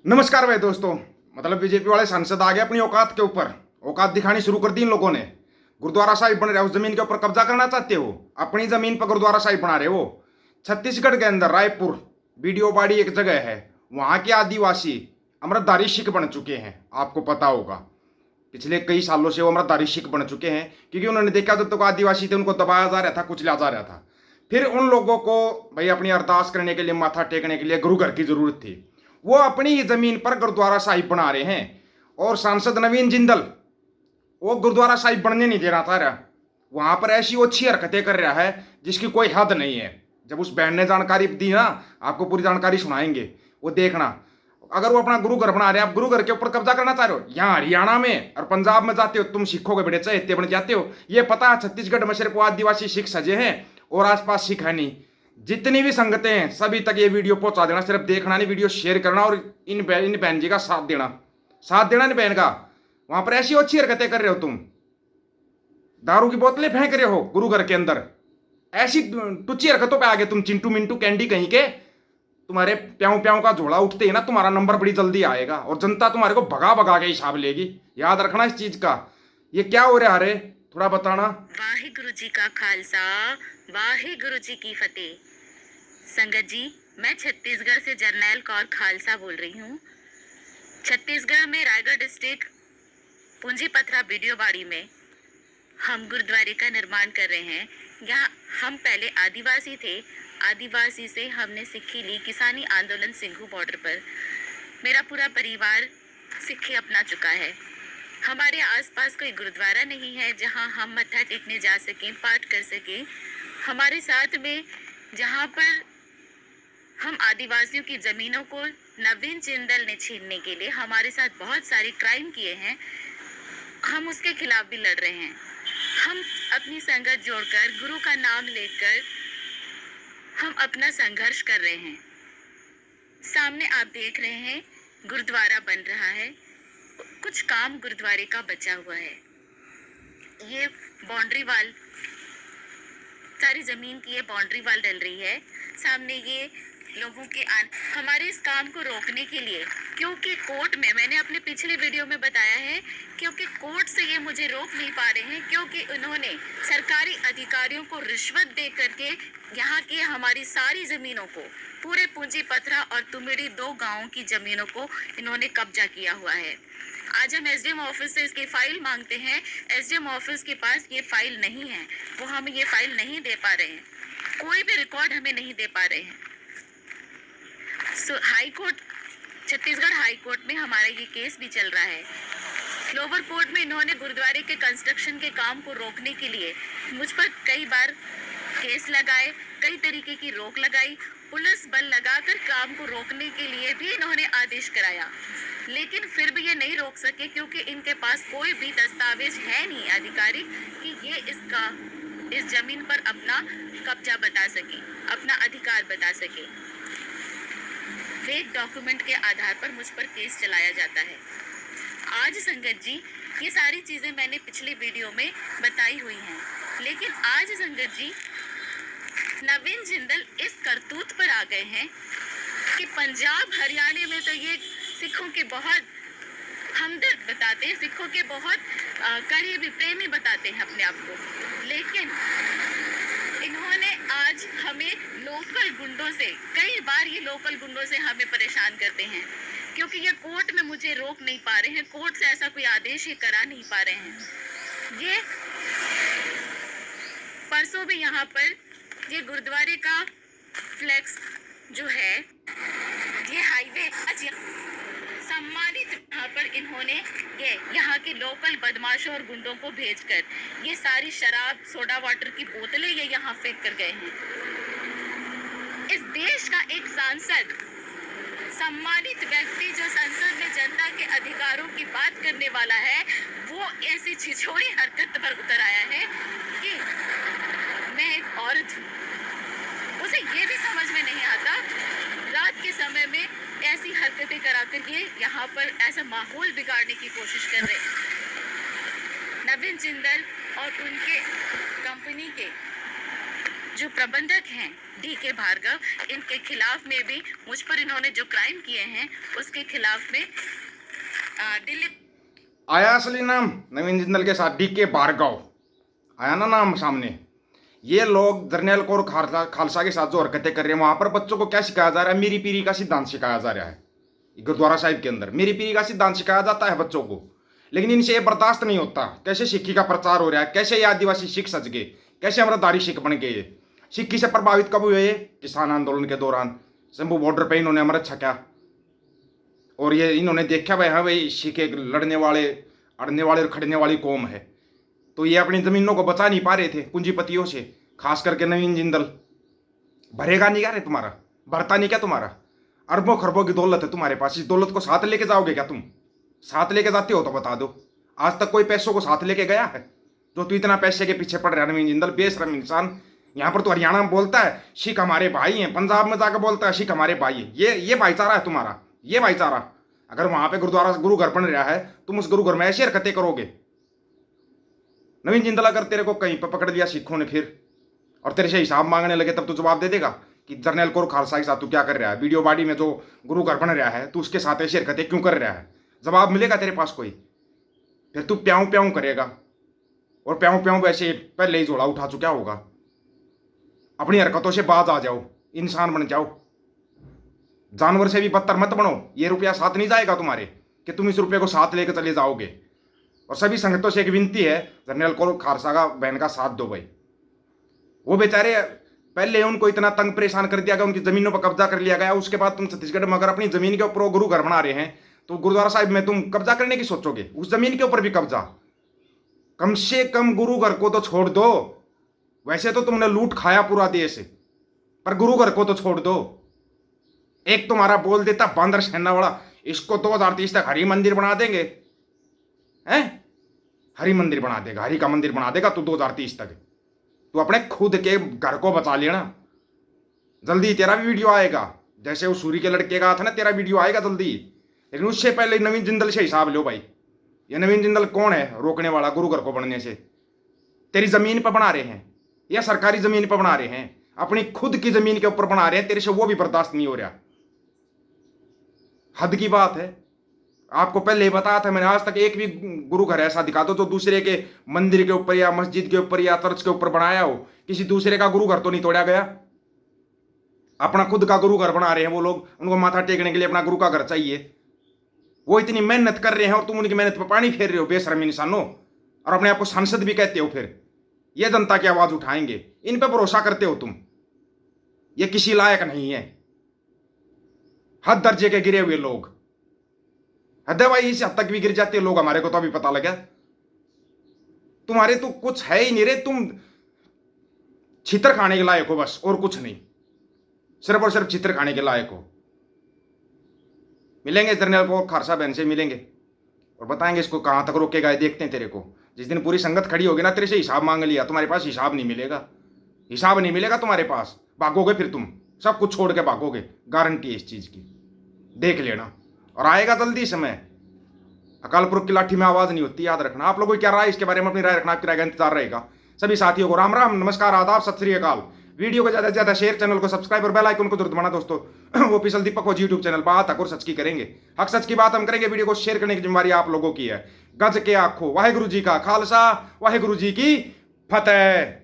नमस्कार भाई दोस्तों। मतलब बीजेपी वाले सांसद आ गए अपनी औकात के ऊपर। औकात दिखानी शुरू कर दी इन लोगों ने। गुरुद्वारा साहिब बन रहे हो, उस जमीन के ऊपर कब्जा करना चाहते हो। अपनी जमीन पर गुरुद्वारा साहिब बना रहे हो। छत्तीसगढ़ के अंदर रायपुर बीडियोबाड़ी एक जगह है, वहां के आदिवासी अमृतधारी सिख बन चुके हैं। आपको पता होगा पिछले कई सालों से वो अमृतधारी सिख बन चुके हैं, क्योंकि उन्होंने देखा जब तक आदिवासी थे उनको दबाया जा रहा था, कुचला जा रहा था। फिर उन लोगों को भाई अपनी अरदास करने के लिए, माथा टेकने के लिए गुरु घर की जरूरत थी। वो अपनी ही जमीन पर गुरुद्वारा साहिब बना रहे हैं। और सांसद नवीन जिंदल वो गुरुद्वारा साहिब बनने नहीं देना चाह रहा। वहां पर ऐसी अच्छी हरकतें कर रहा है जिसकी कोई हद नहीं है। जब उस बहन ने जानकारी दी ना, आपको पूरी जानकारी सुनाएंगे, वो देखना। अगर वो अपना गुरु घर बना रहे हैं, आप गुरु घर के ऊपर कब्जा करना चाह रहे हो। यहाँ हरियाणा में और पंजाब में जाते हो तुम सिखों के बड़े चहेते बन जाते हो। ये पता है छत्तीसगढ़ में सिर्फ आदिवासी सिख सजे हैं और आसपास सिख है नहीं। जितनी भी संगतें हैं सभी तक ये वीडियो पहुंचा देना। सिर्फ देखना नहीं, वीडियो शेयर करना और इन बहन जी का साथ देना। साथ देना इन बहन का। वहां पर ऐसी अच्छी हरकतें कर रहे हो तुम। दारू की बोतलें फेंक रहे हो गुरु घर के अंदर। ऐसी टुच्ची हरकतों पे आ गए तुम, चिंटू मिंटू कैंडी कहीं के। तुम्हारे प्याऊ प्याऊ का झोला उठते ही ना तुम्हारा नंबर बड़ी जल्दी आएगा और जनता तुम्हारे को भगा भगा के हिसाब लेगी। याद रखना इस चीज का। ये क्या हो रहा है थोड़ा बताना। वाहिगुरु जी का खालसा, वाहिगुरु जी की फतेह। संगत जी, मैं छत्तीसगढ़ से जरनैल कौर खालसा बोल रही हूँ। छत्तीसगढ़ में रायगढ़ डिस्ट्रिक्ट पूंजीपथरा बीडियोबाड़ी में हम गुरुद्वारे का निर्माण कर रहे हैं। यहाँ हम पहले आदिवासी थे। आदिवासी से हमने सिक्खी ली किसानी आंदोलन सिंघू बॉर्डर पर। मेरा पूरा परिवार सिक्खी अपना चुका है। हमारे आसपास कोई गुरुद्वारा नहीं है जहाँ हम मत्था टेकने जा सकें, पाठ कर सकें। हमारे साथ में जहाँ पर हम आदिवासियों की ज़मीनों को नवीन जिंदल ने छीनने के लिए हमारे साथ बहुत सारे क्राइम किए हैं, हम उसके खिलाफ भी लड़ रहे हैं। हम अपनी संगत जोड़कर गुरु का नाम लेकर हम अपना संघर्ष कर रहे हैं। सामने आप देख रहे हैं गुरुद्वारा बन रहा है। कुछ काम गुरुद्वारे का बचा हुआ है। ये बाउंड्री वाल, सारी जमीन की ये बाउंड्री वाल डल रही है। सामने ये लोगों के हमारे इस काम को रोकने के लिए, क्योंकि कोर्ट में, मैंने अपने पिछले वीडियो में बताया है, क्योंकि कोर्ट से ये मुझे रोक नहीं पा रहे हैं, क्योंकि उन्होंने सरकारी अधिकारियों को रिश्वत दे करके यहाँ की हमारी सारी जमीनों को, पूरे पूंजीपथरा और तुमिड़ी 2 गांवों की जमीनों को इन्होंने कब्जा किया हुआ है। आज हम एसडीएम ऑफिस से इसकी फाइल मांगते हैं। एसडीएम ऑफिस के पास ये फाइल नहीं है, वो हमें ये फाइल नहीं दे पा रहे हैं, कोई भी रिकॉर्ड हमें नहीं दे पा रहे हैं। High court, Chhattisgarh high court में हमारा ये केस भी चल रहा है। लोअर कोर्ट में इन्होंने गुरुद्वारे के कंस्ट्रक्शन के काम को रोकने के लिए मुझ पर कई बार केस लगाए, कई तरीके की रोक लगाई, पुलिस बल लगाकर काम को रोकने के लिए भी इन्होंने आदेश कराया, लेकिन फिर भी ये नहीं रोक सके, क्योंकि इनके पास कोई भी दस्तावेज है नहीं आधिकारिक कि ये इस जमीन पर अपना कब्जा बता सके, अपना अधिकार बता सके। फेक डॉक्यूमेंट के आधार पर मुझ पर केस चलाया जाता है। आज संगत जी, ये सारी चीजें मैंने पिछले वीडियो में बताई हुई हैं, लेकिन आज संगत जी नवीन जिंदल इस करतूत पर आ गए हैं कि पंजाब हरियाणा में तो ये सिखों के बहुत हमदर्द बताते हैं, सिखों के बहुत करीबी प्रेमी बताते हैं अपने आप को, लेकिन इन्होंने आज हमें लोकल गुंडों से, कई बार ये लोकल गुंडों से हमें परेशान करते हैं, क्योंकि ये कोर्ट में मुझे रोक नहीं पा रहे हैं, कोर्ट से ऐसा कोई आदेश ये करा नहीं पा रहे हैं। ये परसों भी यहाँ पर ये गुरुद्वारे का फ्लैक्स जो है, ये हाईवे सम्मानित, यहाँ पर इन्होंने ये यहाँ के लोकल बदमाशों और गुंडों को भेजकर ये सारी शराब, सोडा वाटर की बोतलें ये यहाँ फेंक कर गए हैं। इस देश का एक सांसद, सम्मानित व्यक्ति जो संसद में जनता के अधिकारों की बात करने वाला है, वो ऐसी छिछोरी हरकत पर उतर आया है कि मैं एक औरत हूँ। उसे ये भी समझ में नहीं आता, रात के समय में ऐसी हरकतें कराकर ये यहाँ पर ऐसा माहौल बिगाड़ने की कोशिश कर रहे हैं। नवीन जिंदल और उनके कंपनी के जो प्रबंधक हैं DK भार्गव, इनके खिलाफ में भी मुझ पर इन्होंने जो क्राइम किए हैं उसके खिलाफ में दिल्ली आया असली नाम नवीन जिंदल के साथ DK भार्गव आया ना नाम सामने। ये लोग जर्नैल कौर खालसा के साथ जो हरकतें कर रहे हैं, वहां पर बच्चों को क्या सिखाया जा रहा है? मीरी पीरी का सिद्धांत सिखाया जा रहा है। गुरुद्वारा साहिब के अंदर मीरी पीरी का सिद्धांत सिखाया जाता है बच्चों को, लेकिन इनसे ये बर्दाश्त नहीं होता। कैसे सिक्खी का प्रचार हो रहा है, कैसे ये आदिवासी सिख सज गए, कैसे अमृतधारी सिख बन गए। सिक्खी से प्रभावित कब हुए? किसान आंदोलन के दौरान शंभू बॉर्डर पे इन्होंने अमृत छका, और ये इन्होंने देखा भाई हाँ भाई सिख एक लड़ने वाले, अड़ने वाले और खड़ने वाली कौम है। तो ये अपनी जमीनों को बचा नहीं पा रहे थे पूंजीपतियों से, खास करके नवीन जिंदल। भरेगा नहीं क्या रे तुम्हारा? भरता नहीं क्या तुम्हारा? अरबों खरबों की दौलत है तुम्हारे पास, इस दौलत को साथ लेके जाओगे क्या तुम? साथ लेके जाते हो तो बता दो। आज तक कोई पैसों को साथ लेके गया है? जो तू इतना पैसे के पीछे पड़ रहा है नवीन जिंदल, बेशरम इंसान। यहाँ पर तो हरियाणा में बोलता है सिख हमारे भाई हैं, पंजाब में जाकर बोलता है सिख हमारे भाई है। ये भाईचारा है तुम्हारा, ये भाईचारा। अगर वहां पे गुरुद्वारा गुरु घर बन रहा है, तुम उस गुरु घर में ऐसी हरकतें करोगे? नवीन जिंदल अगर तेरे को कहीं पर पकड़ लिया सिखों ने फिर, और तेरे से हिसाब मांगने लगे, तब तू जवाब दे देगा कि जर्नैल कौर खालसा के साथ तू क्या कर रहा है? वीडियो बाडी में जो गुरु घर बन रहा है, तू उसके साथ ऐसी हरकतें क्यों कर रहा है? जवाब मिलेगा तेरे पास कोई? फिर तू प्याऊं प्याऊं करेगा, और प्याऊं प्याऊं वैसे पहले ही जोड़ा उठा चुका होगा। अपनी हरकतों से बाज आ जाओ, इंसान बन जाओ। जानवर से भी बदतर मत बनो। ये रुपया साथ नहीं जाएगा तुम्हारे कि तुम इस रुपये को साथ लेकर चले जाओगे। और सभी संगठनों से एक विनती है, जर्नैल कौर खालसा का बहन का साथ दो भाई। वो बेचारे पहले उनको इतना तंग परेशान कर दिया गया, उनकी जमीनों पर कब्जा कर लिया गया। उसके बाद तुम छत्तीसगढ़ में अगर अपनी जमीन के ऊपर गुरु घर बना रहे हैं, तो गुरुद्वारा साहिब में तुम कब्जा करने की सोचोगे? उस जमीन के ऊपर भी कब्जा? कम से कम गुरु घर को तो छोड़ दो। वैसे तो तुमने लूट खाया पूरा देश, पर गुरु घर को तो छोड़ दो। एक तुम्हारा बोल देता बांदर सेना वाला, इसको 2030 तक हरि मंदिर बना देंगे, हैं? हरि मंदिर बना देगा, हरि का मंदिर बना देगा तू 2030 तक। तू अपने खुद के घर को बचा लेना, जल्दी तेरा भी वीडियो आएगा। जैसे वो सूरी के लड़के का था ना, तेरा वीडियो आएगा जल्दी। लेकिन उससे पहले नवीन जिंदल से हिसाब लो भाई। ये नवीन जिंदल कौन है रोकने वाला गुरु घर को बनने से? तेरी जमीन पर बना रहे हैं या सरकारी जमीन पर बना रहे हैं? अपनी खुद की जमीन के ऊपर बना रहे हैं, तेरे से वो भी बर्दाश्त नहीं हो रहा। हद की बात है। आपको पहले ही बताया था मैंने, आज तक एक भी गुरु घर ऐसा दिखा दो जो दूसरे के मंदिर के ऊपर या मस्जिद के ऊपर या चर्च के ऊपर बनाया हो। किसी दूसरे का गुरु घर तो नहीं तोड़ा गया। अपना खुद का गुरु घर बना रहे हैं वो लोग। उनको माथा टेकने के लिए अपना गुरु का घर चाहिए। वो इतनी मेहनत कर रहे हैं और तुम उनकी मेहनत पर पानी फेर रहे हो बेशर्म इंसानों। और अपने आप को सांसद भी कहते हो। फिर ये जनता की आवाज उठाएंगे, इन पर भरोसा करते हो तुम? ये किसी लायक नहीं है। हद दर्जे के गिरे हुए लोग। हद है भाई, इस हद तक भी गिर जाते लोग। हमारे को तो अभी पता लगा तुम्हारे तो कुछ है ही नहीं रे। तुम छितर खाने के लायक हो बस, और कुछ नहीं। सिर्फ और सिर्फ छितर खाने के लायक हो। मिलेंगे जर्नैल कौर खालसा बहन से, मिलेंगे और बताएंगे इसको कहां तक रोकेगा। देखते हैं तेरे को। जिस दिन पूरी संगत खड़ी होगी ना, तेरे से हिसाब मांग लिया, तुम्हारे पास हिसाब नहीं मिलेगा। हिसाब नहीं मिलेगा तुम्हारे पास। भागोगे फिर तुम, सब कुछ छोड़ के भागोगे। गारंटी है इस चीज की, देख लेना। और आएगा जल्दी समय। अकाल पुरख की लाठी में आवाज नहीं होती, याद रखना। आप लोगों की क्या राय इसके बारे में? अपनी राय रखना, आपकी राय का इंतजार रहेगा। सभी साथियों को राम राम, नमस्कार, आदाब, सत श्री अकाल। वीडियो को ज्यादा से ज्यादा शेयर, चैनल को सब्सक्राइब और बेल आइकन को जरूर दबाना दोस्तों। वो ऑफिशियल दीपक हो यूट्यूब चैनल, बात हक और सच की करेंगे। हक सच की बात हम करेंगे। वीडियो को शेयर करने की जिम्मेवारी आप लोगों की है। गज के आखो वाहेगुरु जी का खालसा, वाहेगुरु जी की फतेह।